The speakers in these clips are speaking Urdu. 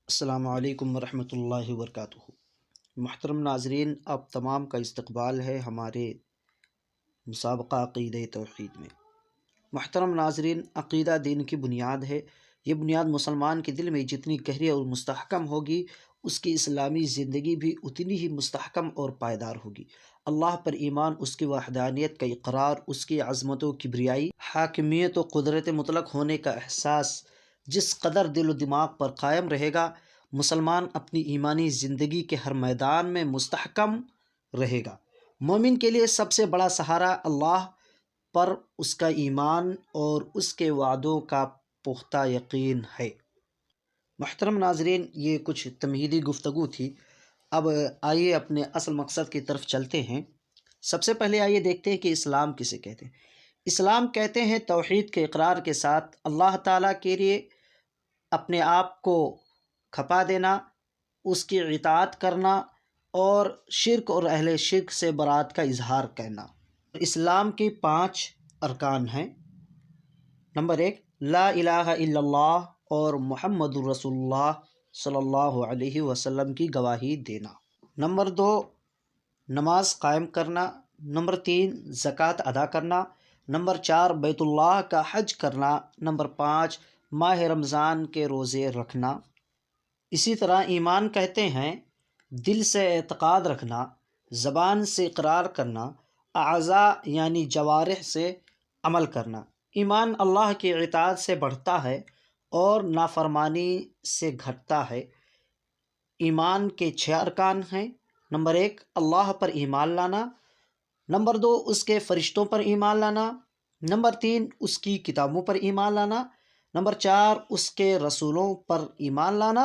السلام علیکم ورحمۃ اللہ وبرکاتہ۔ محترم ناظرین، آپ تمام کا استقبال ہے ہمارے مسابقہ عقیدہ توحید میں۔ محترم ناظرین، عقیدہ دین کی بنیاد ہے۔ یہ بنیاد مسلمان کے دل میں جتنی گہری اور مستحکم ہوگی، اس کی اسلامی زندگی بھی اتنی ہی مستحکم اور پائیدار ہوگی۔ اللہ پر ایمان، اس کی وحدانیت کا اقرار، اس کی عظمت و کبریائی، حاکمیت و قدرت مطلق ہونے کا احساس جس قدر دل و دماغ پر قائم رہے گا، مسلمان اپنی ایمانی زندگی کے ہر میدان میں مستحکم رہے گا۔ مومن کے لیے سب سے بڑا سہارا اللہ پر اس کا ایمان اور اس کے وعدوں کا پختہ یقین ہے۔ محترم ناظرین، یہ کچھ تمہیدی گفتگو تھی۔ اب آئیے اپنے اصل مقصد کی طرف چلتے ہیں۔ سب سے پہلے آئیے دیکھتے ہیں کہ اسلام کسے کہتے ہیں۔ اسلام کہتے ہیں توحید کے اقرار کے ساتھ اللہ تعالیٰ کے لیے اپنے آپ کو کھپا دینا، اس کی اطاعت کرنا اور شرک اور اہل شرک سے برات کا اظہار کرنا۔ اسلام کی 5 ارکان ہیں۔ نمبر 1، لا الہ الا اللہ اور محمد الرسول اللہ صلی اللہ علیہ وسلم کی گواہی دینا۔ نمبر 2، نماز قائم کرنا۔ نمبر 3، زکوٰۃ ادا کرنا۔ نمبر 4، بیت اللہ کا حج کرنا۔ نمبر 5، ماہ رمضان کے روزے رکھنا۔ اسی طرح ایمان کہتے ہیں دل سے اعتقاد رکھنا، زبان سے اقرار کرنا، اعضاء یعنی جوارح سے عمل کرنا۔ ایمان اللہ کی اطاعت سے بڑھتا ہے اور نافرمانی سے گھٹتا ہے۔ ایمان کے 6 ارکان ہیں۔ نمبر 1، اللہ پر ایمان لانا۔ نمبر 2، اس کے فرشتوں پر ایمان لانا۔ نمبر 3، اس کی کتابوں پر ایمان لانا۔ نمبر 4، اس کے رسولوں پر ایمان لانا۔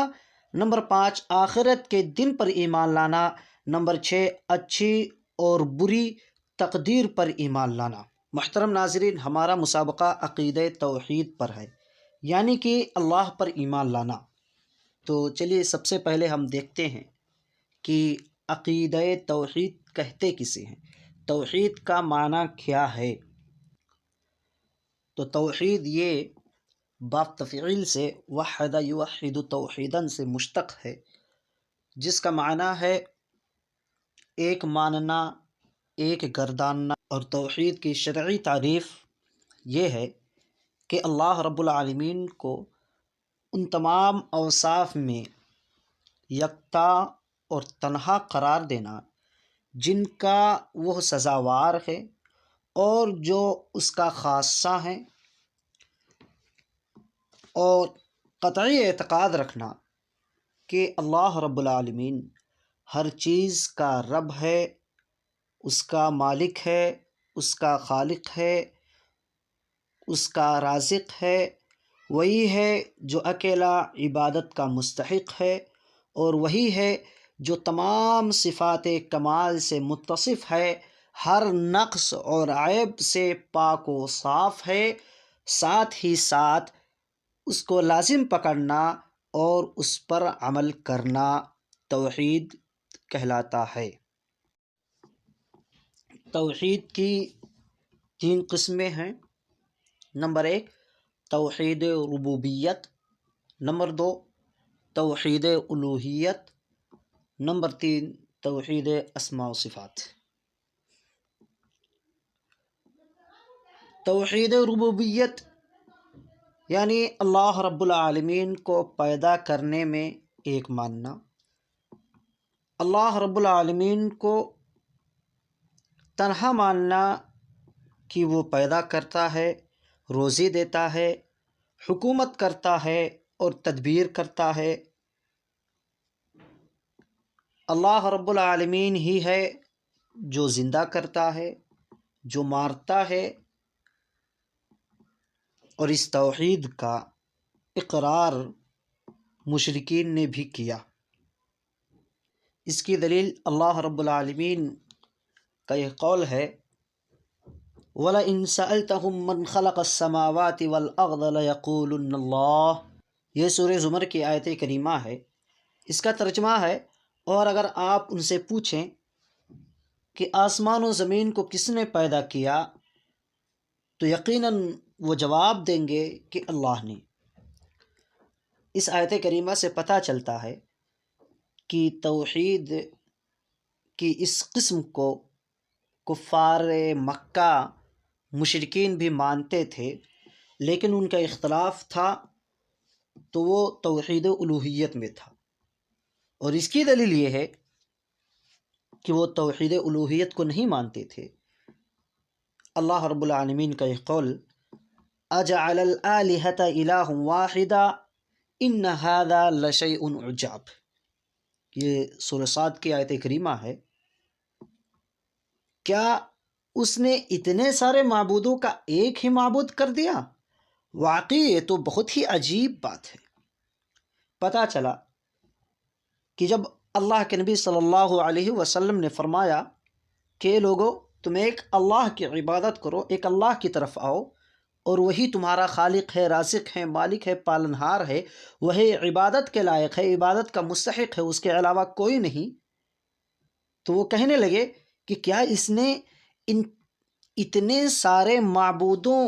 نمبر 5، آخرت کے دن پر ایمان لانا۔ نمبر 6، اچھی اور بری تقدیر پر ایمان لانا۔ محترم ناظرین، ہمارا مسابقہ عقیدہ توحید پر ہے، یعنی کہ اللہ پر ایمان لانا۔ تو چلیے سب سے پہلے ہم دیکھتے ہیں کہ عقیدہ توحید کہتے کسے ہیں، توحید کا معنی کیا ہے۔ تو توحید یہ باب تفعیل سے وحد یوحد توحیداً سے مشتق ہے، جس کا معنی ہے ایک ماننا، ایک گرداننا۔ اور توحید کی شرعی تعریف یہ ہے کہ اللہ رب العالمین کو ان تمام اوصاف میں یکتا اور تنہا قرار دینا جن کا وہ سزاوار ہے اور جو اس کا خاصہ ہیں، اور قطعی اعتقاد رکھنا کہ اللہ رب العالمین ہر چیز کا رب ہے، اس کا مالک ہے، اس کا خالق ہے، اس کا رازق ہے، وہی ہے جو اکیلا عبادت کا مستحق ہے، اور وہی ہے جو تمام صفات کمال سے متصف ہے، ہر نقص اور عیب سے پاک و صاف ہے۔ ساتھ ہی ساتھ اس کو لازم پکڑنا اور اس پر عمل کرنا توحید کہلاتا ہے۔ توحید کی 3 قسمیں ہیں۔ نمبر 1، توحید ربوبیت۔ نمبر 2، توحید الوہیت۔ نمبر 3، توحید اسماء و صفات۔ توحید ربوبیت یعنی اللہ رب العالمین کو پیدا کرنے میں ایک ماننا، اللہ رب العالمین کو تنہا ماننا کہ وہ پیدا کرتا ہے، روزی دیتا ہے، حکومت کرتا ہے اور تدبیر کرتا ہے۔ اللہ رب العالمین ہی ہے جو زندہ کرتا ہے، جو مارتا ہے، اور اس توحید کا اقرار مشرکین نے بھی کیا۔ اس کی دلیل اللہ رب العالمین کا یہ قول ہے، وَلَئِن سَأَلْتَهُم مَّنْ خَلَقَ السَّمَاوَاتِ وَالْأَرْضَ لَيَقُولُنَّ اللَّهُ۔ یہ سورہ زمر کی آیت کریمہ ہے۔ اس کا ترجمہ ہے، اور اگر آپ ان سے پوچھیں کہ آسمان و زمین کو کس نے پیدا کیا، تو یقیناً وہ جواب دیں گے کہ اللہ نے۔ اس آیت کریمہ سے پتہ چلتا ہے کہ توحید کی اس قسم کو کفار مکہ مشرکین بھی مانتے تھے، لیکن ان کا اختلاف تھا تو وہ توحید الوہیت میں تھا، اور اس کی دلیل یہ ہے کہ وہ توحید الوہیت کو نہیں مانتے تھے۔ اللہ رب العالمین کا یہ قول اجعل الآلہۃ الہ واحدا ان ھذا لشیء عجاب، یہ سورہ صاد کی آیت کریمہ ہے۔ کیا اس نے اتنے سارے معبودوں کا ایک ہی معبود کر دیا؟ واقعی یہ تو بہت ہی عجیب بات ہے۔ پتہ چلا کہ جب اللہ کے نبی صلی اللہ علیہ وسلم نے فرمایا کہ لوگو تم ایک اللہ کی عبادت کرو، ایک اللہ کی طرف آؤ، اور وہی تمہارا خالق ہے، رازق ہے، مالک ہے، پالنہار ہے، وہی عبادت کے لائق ہے، عبادت کا مستحق ہے، اس کے علاوہ کوئی نہیں، تو وہ کہنے لگے کہ کیا اس نے ان اتنے سارے معبودوں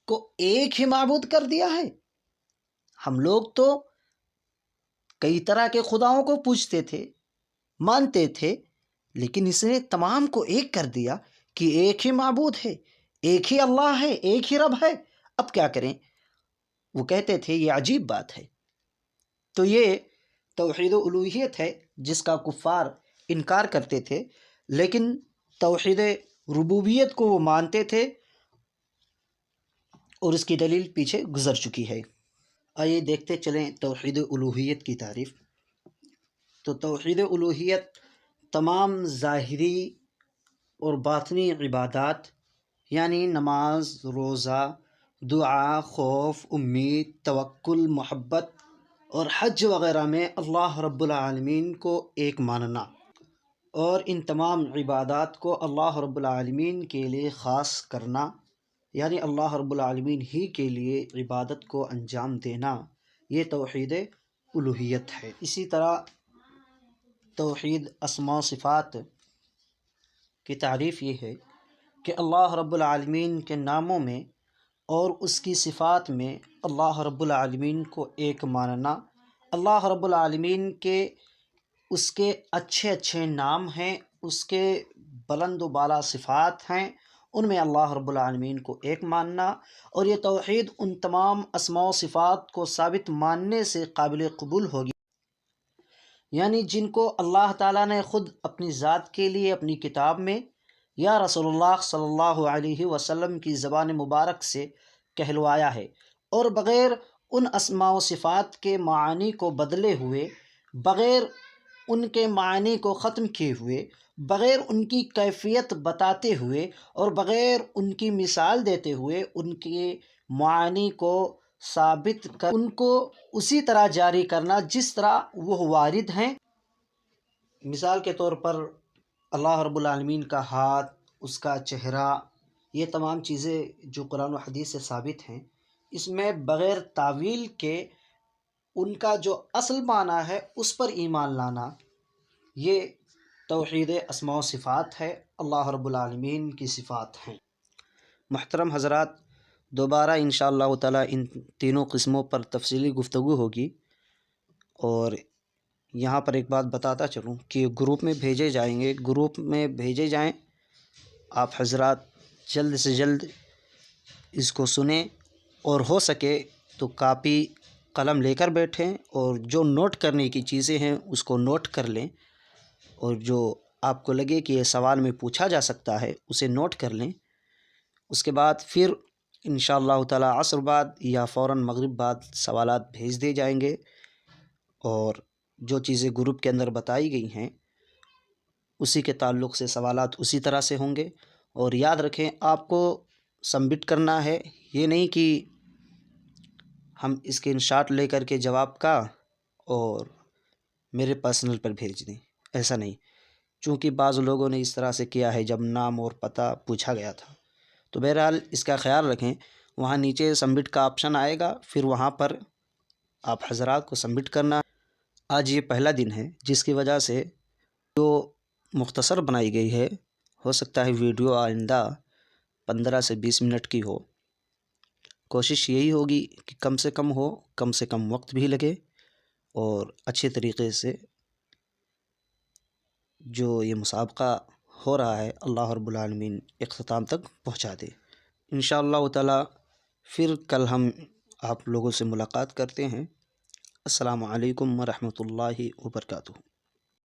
کو ایک ہی معبود کر دیا ہے؟ ہم لوگ تو کئی طرح کے خداؤں کو پوجتے تھے، مانتے تھے، لیکن اس نے تمام کو ایک کر دیا کہ ایک ہی معبود ہے، ایک ہی اللہ ہے، ایک ہی رب ہے، اب کیا کریں؟ وہ کہتے تھے یہ عجیب بات ہے۔ تو یہ توحید الوہیت ہے جس کا کفار انکار کرتے تھے، لیکن توحید ربوبیت کو وہ مانتے تھے، اور اس کی دلیل پیچھے گزر چکی ہے۔ آئیے دیکھتے چلیں توحید الوہیت کی تعریف۔ تو توحید الوہیت تمام ظاہری اور باطنی عبادات، یعنی نماز، روزہ، دعا، خوف، امید، توکل، محبت اور حج وغیرہ میں اللہ رب العالمین کو ایک ماننا، اور ان تمام عبادات کو اللہ رب العالمین کے لیے خاص کرنا، یعنی اللہ رب العالمین ہی کے لیے عبادت کو انجام دینا، یہ توحید الوہیت ہے۔ اسی طرح توحید اسماء و صفات کی تعریف یہ ہے کہ اللہ رب العالمین کے ناموں میں اور اس کی صفات میں اللہ رب العالمین کو ایک ماننا، اللہ رب العالمین کے اس کے اچھے اچھے نام ہیں، اس کے بلند و بالا صفات ہیں، ان میں اللہ رب العالمین کو ایک ماننا، اور یہ توحید ان تمام اسماء و صفات کو ثابت ماننے سے قابل قبول ہوگی، یعنی جن کو اللہ تعالیٰ نے خود اپنی ذات کے لیے اپنی کتاب میں یا رسول اللہ صلی اللہ علیہ وسلم کی زبان مبارک سے کہلوایا ہے، اور بغیر ان اسماء و صفات کے معانی کو بدلے ہوئے، بغیر ان کے معانی کو ختم کیے ہوئے، بغیر ان کی کیفیت بتاتے ہوئے، اور بغیر ان کی مثال دیتے ہوئے ان کے معانی کو ثابت کر ان کو اسی طرح جاری کرنا جس طرح وہ وارد ہیں۔ مثال کے طور پر اللہ رب العالمین کا ہاتھ، اس کا چہرہ، یہ تمام چیزیں جو قرآن و حدیث سے ثابت ہیں، اس میں بغیر تعویل کے ان کا جو اصل معنی ہے اس پر ایمان لانا، یہ توحید اسماء و صفات ہے، اللہ رب العالمین کی صفات ہیں۔ محترم حضرات، دوبارہ انشاءاللہ تعالی ان تینوں قسموں پر تفصیلی گفتگو ہوگی، اور یہاں پر ایک بات بتاتا چلوں کہ گروپ میں بھیجے جائیں گے، گروپ میں بھیجے جائیں، آپ حضرات جلد سے جلد اس کو سنیں، اور ہو سکے تو کاپی قلم لے کر بیٹھیں، اور جو نوٹ کرنے کی چیزیں ہیں اس کو نوٹ کر لیں، اور جو آپ کو لگے کہ یہ سوال میں پوچھا جا سکتا ہے اسے نوٹ کر لیں۔ اس کے بعد پھر انشاءاللہ تعالی عصر بعد یا فوراً مغرب بعد سوالات بھیج دیے جائیں گے، اور جو چیزیں گروپ کے اندر بتائی گئی ہیں اسی کے تعلق سے سوالات اسی طرح سے ہوں گے۔ اور یاد رکھیں آپ کو سبمٹ کرنا ہے، یہ نہیں کہ ہم اسکرین شاٹ لے کر کے جواب کا اور میرے پرسنل پر بھیج دیں، ایسا نہیں، چونکہ بعض لوگوں نے اس طرح سے کیا ہے جب نام اور پتہ پوچھا گیا تھا۔ تو بہرحال اس کا خیال رکھیں، وہاں نیچے سبمٹ کا آپشن آئے گا، پھر وہاں پر آپ حضرات کو سبمٹ کرنا۔ آج یہ پہلا دن ہے جس کی وجہ سے جو مختصر بنائی گئی ہے، ہو سکتا ہے ویڈیو آئندہ 15 سے 20 منٹ کی ہو، کوشش یہی ہوگی کہ کم سے کم ہو، کم سے کم وقت بھی لگے، اور اچھے طریقے سے جو یہ مسابقہ ہو رہا ہے اللہ رب العالمین اختتام تک پہنچا دے۔ انشاءاللہ تعالی پھر کل ہم آپ لوگوں سے ملاقات کرتے ہیں۔ السلام علیکم ورحمۃ اللہ وبرکاتہ۔